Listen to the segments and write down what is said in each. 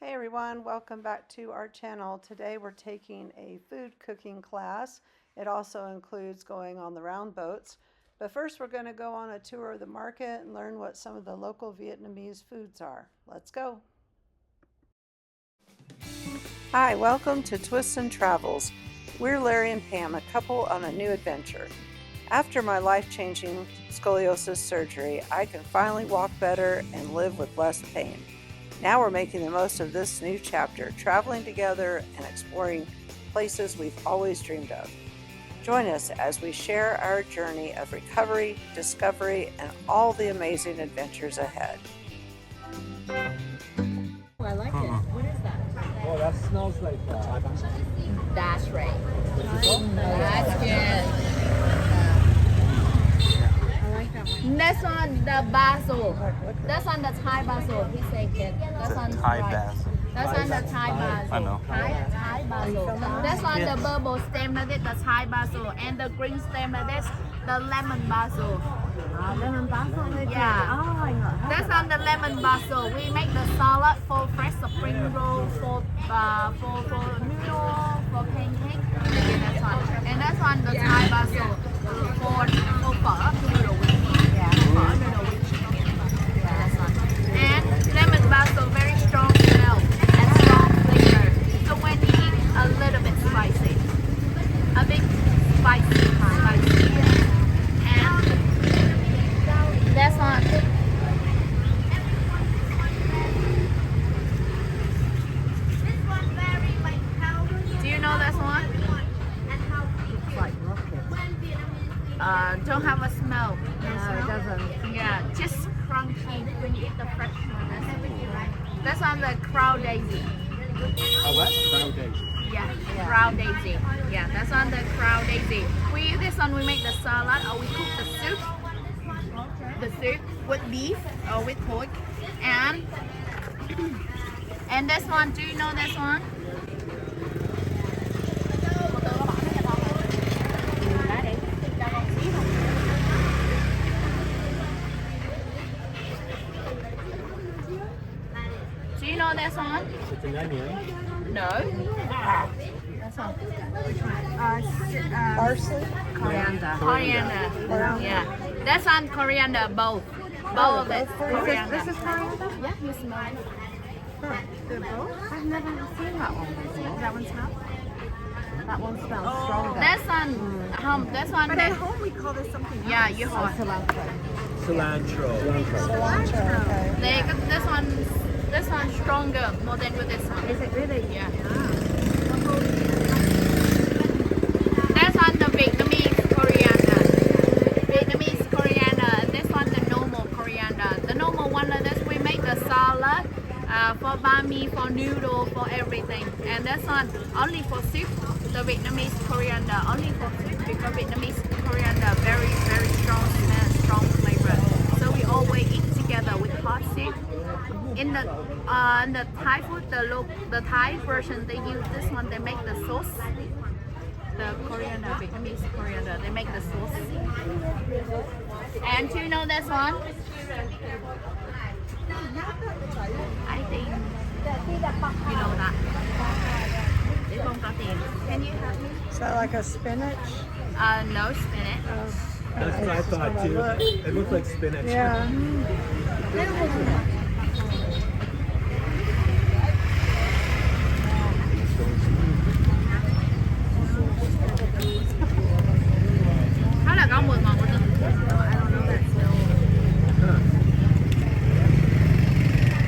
Hey everyone, welcome back to our channel. Today we're taking a food cooking class. It also includes going on the round boats. But first we're going to go on a tour of the market and learn what some of the local Vietnamese foods are. Let's go. Hi, welcome to Twists and Travels. We're Larry and Pam, a couple on a new adventure. After my life-changing scoliosis surgery, I can finally walk better and live with less pain. Now we're making the most of this new chapter, traveling together and exploring places we've always dreamed of. Join us as we share our journey of recovery, discovery, and all the amazing adventures ahead. I like it. What is that? Oh, that smells like That's right. what's it called? That's good. I like that one. That's on the basil. That's on the Thai basil. He said it. That's on Thai right. basil. That's on the Thai basil. I know. Thai basil. That's on the purple stem. That is the Thai basil, and the green stem. That is the lemon basil. Lemon basil. Yeah. Oh, I know. That's on the lemon basil. We make the salad for fresh spring roll, for noodle, for pancake. That's one. And that's on the Thai basil for phở noodle with meat. Yeah. Phở noodle with chicken. Yeah, that's one. And lemon basil, very strong smell and strong flavor. So when you eat a little bit spicy, a bit spicy. And that's on. Do you know this one? It's like rocket. Don't have a smell. No, it doesn't. Yeah, just crunchy when you eat the fresh one. That's on the crow daisy. A what? Brown daisy. Yeah, crow daisy. Yeah, that's on the crow daisy. We use this one. We make the salad or we cook the soup. The soup with beef or with pork, and this one. Do you know this one? Do you know this one? It's an onion. No. That's one. Parsley? Coriander. Coriander. Yeah. That's on coriander, both. Both of it. Coriander. This is coriander? Yeah, you smell it. They're both? I've never seen that one before. That one smells? That one smells stronger. That's on home. That's one. But That, at home we call this something else. yeah, you Oh, home. cilantro. Cilantro. Cilantro, okay. This one stronger more than with this one. Is it really? Yeah. That's on the Vietnamese coriander. Vietnamese coriander. This one the normal coriander. The normal one like this we make the salad for banh mi, for noodle, for everything. And this one only for soup. The Vietnamese coriander only for soup because Vietnamese coriander very very strong smell, strong flavor. So we always eat together with hot soup. In the Thai food, the Thai version, they use this one. They make the sauce, the coriander, Vietnamese coriander. They make the sauce. And do you know this one? I think you know that. They không có tiền. Can you help me? Is that like a spinach? No spinach. That's what I thought too. It looks like spinach. Yeah. Khá là có mùi ngọt của từng.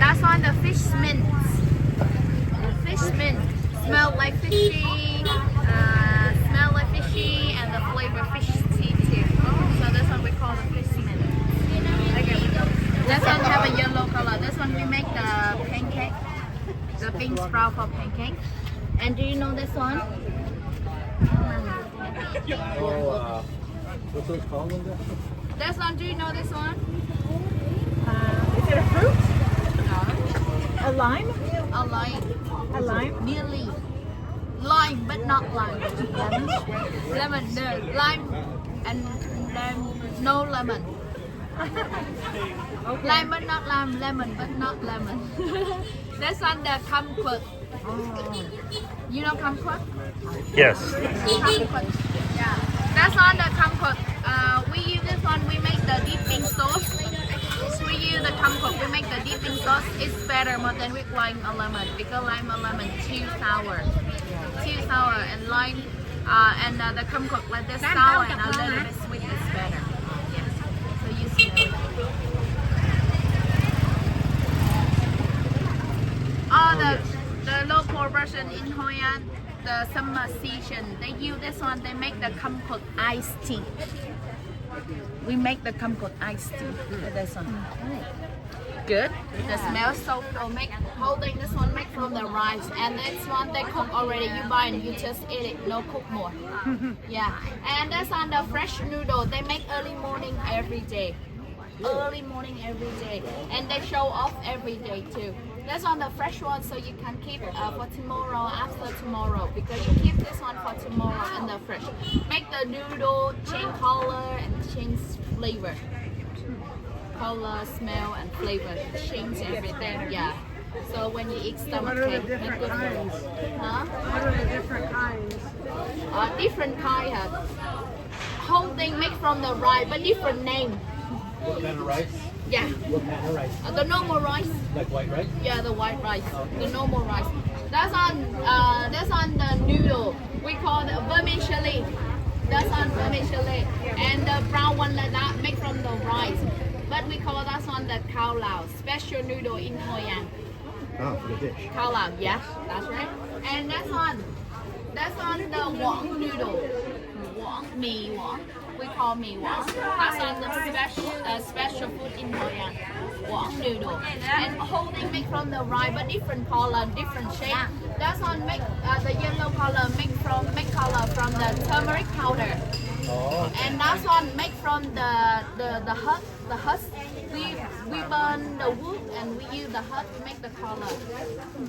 That's on the fish mince. Fish mince smell like fishy, and the flavor fish too. So this one we call the fish mince. This one have a yellow color. This one we make the pancake, the bean sprout for pancake. And do you know this one? Oh, what's those called? This one, do you know this one? Is it a fruit? No. A lime? A lime. A lime? Nearly. Lime, but not lime. Lemon? Lemon, no. Lime and no lemon. Okay. Lime but not lime, lemon but not lemon. This one the kumquat. You know kumquat? Yes. Kumquat. Yeah. That's on the kumquat. We use this one. We make the dipping sauce. We use the kumquat. We make the dipping sauce. It's better more than with lime or lemon because lime or lemon too sour. Too sour and lime and the kumquat like this sour and a little bit sweet is better. Yes. So you smell it. The local version in Hoi An, the summer season, they use this one. They make the kumquat iced tea. We make the kumquat iced tea with this one. Good. The smell so good. Make whole thing. This one make from the rice, and this one they cook already. You buy and you just eat it. No cook more. Yeah. And that's on the fresh noodle. They make early morning every day. Early morning every day, and they show off every day too. That's on the fresh one, so you can keep for tomorrow, after tomorrow, because you keep this one for tomorrow and the fresh. Make the noodle change color and change flavor. Color, smell, and flavor change everything. Yeah. So when you eat stomach What are the cake, different make good kinds? Huh? What are the different kinds? Different kind. Whole thing made from the rice, but different name. What kind of rice? Yeah. What kind of rice? The normal rice. Like white rice? Yeah, the white rice, the normal rice. That's on the noodle. We call it vermicelli. That's on vermicelli. And the brown one like that made from the rice. But we call that on the khao lao, special noodle in Hoi An. Oh, for the dish. Khao lao, yeah, that's right. And that's on the wong noodle. Wong, mi wong. We call mi wong. That's on the special food in Hoi An. Wong noodle. And whole thing made from the rice, but different color, different shape. That's on make the yellow color make color from the turmeric powder. Oh. And that's one make from the husk. We burn the wood and we use the husk to make the color.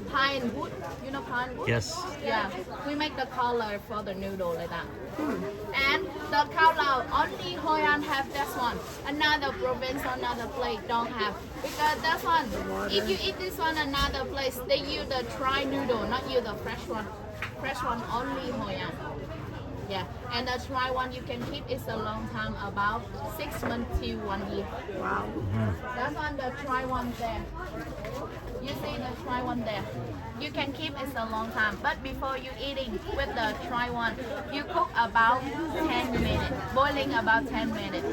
Pine wood, you know pine wood? Yes. Yeah, we make the color for the noodle like that. And the khao lao, only Hoi An have this one. Another province, another place don't have. Because that's one, if you eat this one another place, they use the dry noodle, not use the fresh one. Fresh one only Hoi An. Yeah, and the dry one you can keep is a long time, about 6 months to 1 year. Wow. That's on the dry one there. You see the dry one there. You can keep it a long time, but before you eating with the dry one, you cook about 10 minutes, boiling about 10 minutes.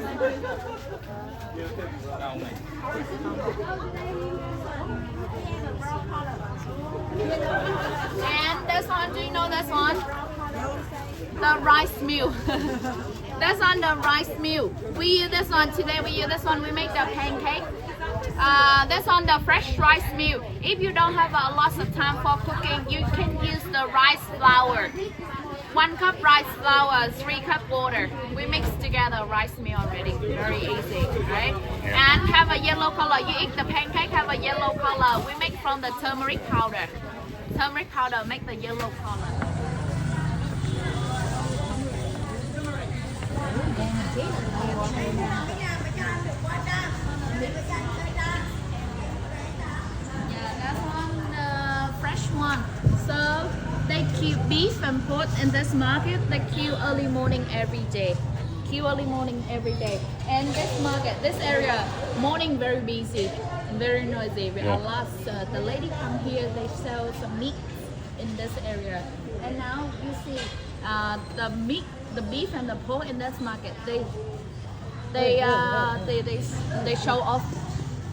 And this one, do you know this one? The rice meal. That's on the rice meal. We use this one today. We use this one. We make the pancake. That's on the fresh rice meal. If you don't have a lot of time for cooking, you can use the rice flour. 1 cup rice flour, 3 cup water. We mix together rice meal already. Very easy, right? And have a yellow color. You eat the pancake, have a yellow color. We make from the turmeric powder. Turmeric powder make the yellow color. Yeah, that's on the fresh one. So they keep beef and pork in this market. They queue early morning every day. Queue early morning every day. And this market, this area, morning very busy, very noisy. We are lots. The lady come here. They sell some meat in this area. And now you see the meat, the beef and the pork in this market. They show off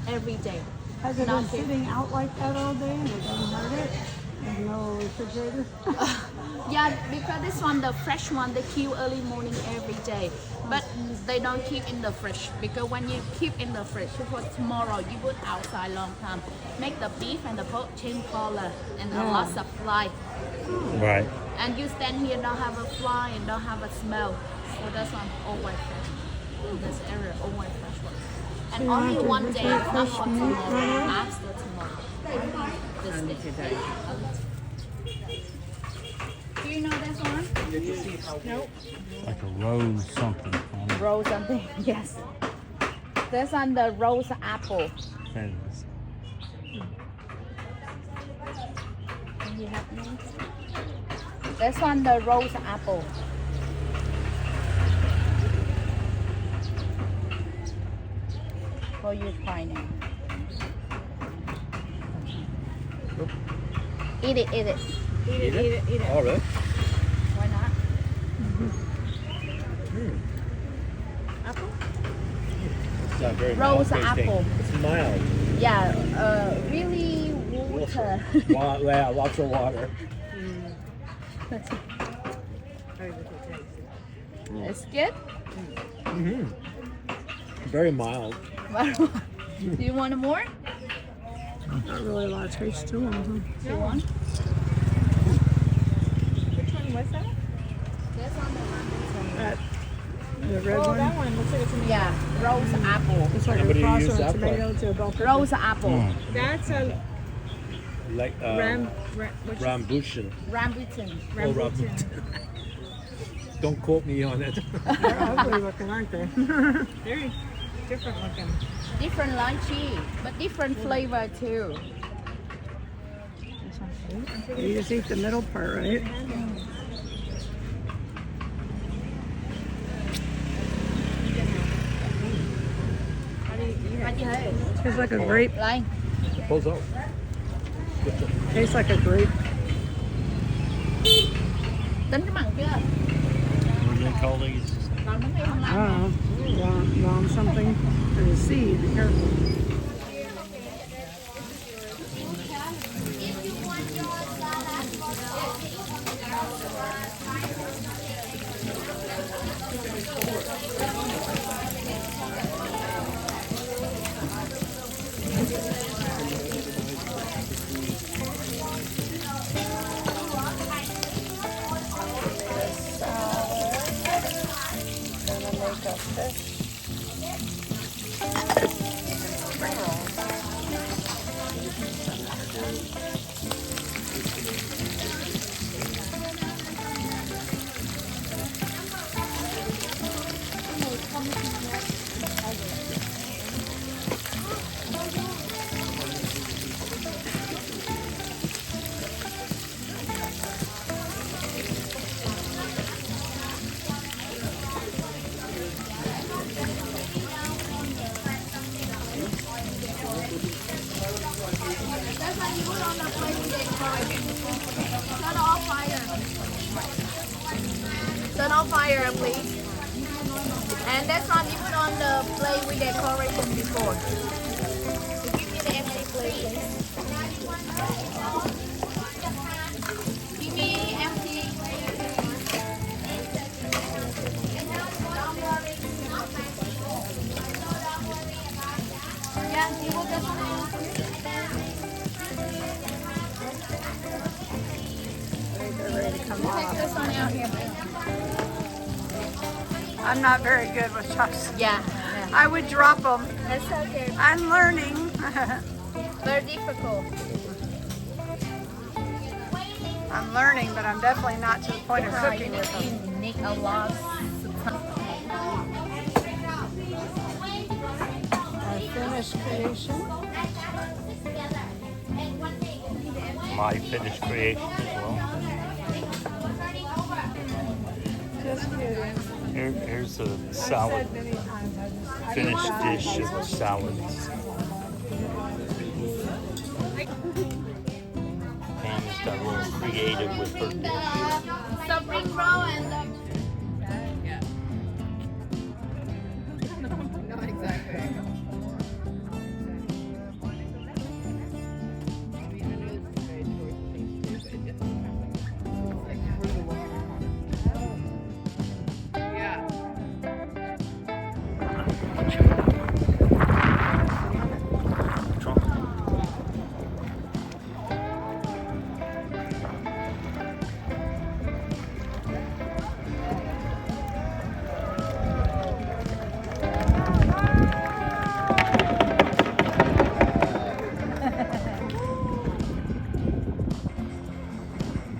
every day. Has it Not been here. sitting out like that all day and it doesn't hurt it? There's no refrigerator? Yeah, because this one, the fresh one, they queue early morning every day. But they don't keep in the fridge because when you keep in the fridge for tomorrow, you put outside long time. Make the beef and the pork change color and a lot of fly. Right. And you stand here, don't have a fly and don't have a smell. So that's one always fresh. In this area, always fresh one. And So only you have to one day, prepare not fresh for meat tomorrow, right away? after tomorrow. Only this day. Do you know this one? Nope. Like a rose something. on it. Rose something, yes. This one, the rose apple. That is. you have these? This one, the rose apple. For you try now. Eat it, eat it. Eat it. Oh, really? Why not? Apple? It's not very Rose mild tasting. apple. It's mild. Yeah, really water. Yeah, lots of water. It's good. Mm-hmm. Very mild. Do you want more? Not really a lot of taste to them. Do you want? Which one was that? This one, The red Oh, one. that one looks like a tomato. yeah, rose apple. It's like Somebody a cross used of a that tomato to a bell pepper. Rose apple. That's a Like which is rambutan. Rambutan. Oh, rambutan. Don't quote me on it. They're ugly looking, aren't they? very different looking. Different lychee, but different flavor too. You just eat the middle part, right? Tastes like a grape. Like, Pulls out. Tastes like a grape. tính cái mặn chưa? What do they call these? Còn bánh mì không lắm. Wrong something. There's a seed. Be careful. Turn off fire, please. And that's one you put on the plate with decoration before. Give me the empty plate, please. Give me empty. Yeah, you will just take this one out here. I'm not very good with chopsticks. Yeah. I would drop them. That's okay. I'm learning. Very difficult. I'm learning, but I'm definitely not to the point of cooking with them. You need a lot. Our finished creation. My finished creation as well. Just kidding. Here's a salad. Finished dish of salads. Pam has got a little creative with her dish. Spring roll and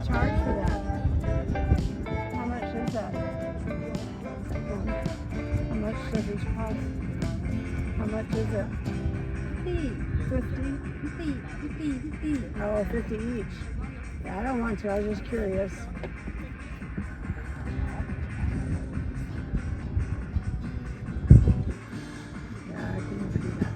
Charge for that. How much is that? How much does this cost? How much is it? 50? Oh, 50 each. Yeah, I don't want to. I was just curious. Yeah, I can see that.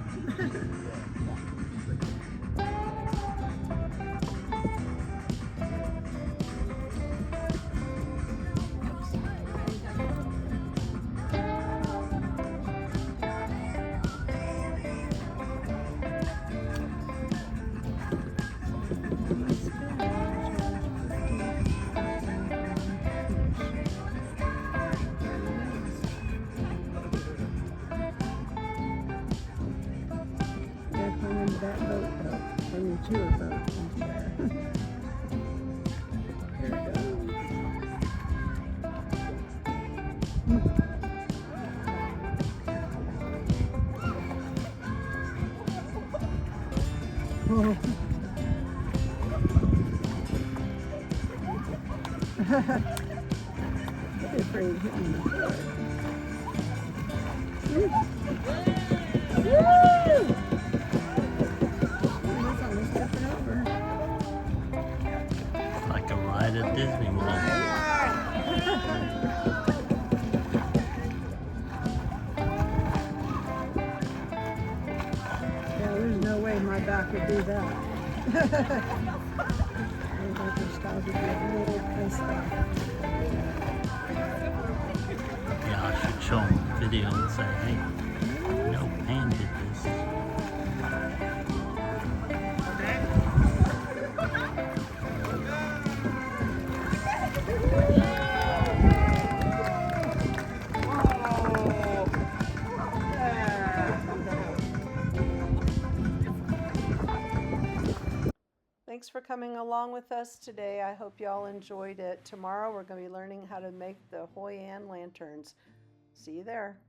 That boat though, and the tour boat into there. There it goes. I'd be afraid of hitting the floor. Woo! It's almost tipping over. It's like a ride at Disney World. Yeah, there's no way my back would do that. I think your scalp would be a little pissed off. Yeah, I should show them a video and say, hey, no, Pam did this. Thanks for coming along with us today. I hope y'all enjoyed it. Tomorrow we're going to be learning how to make the Hoi An lanterns. See you there.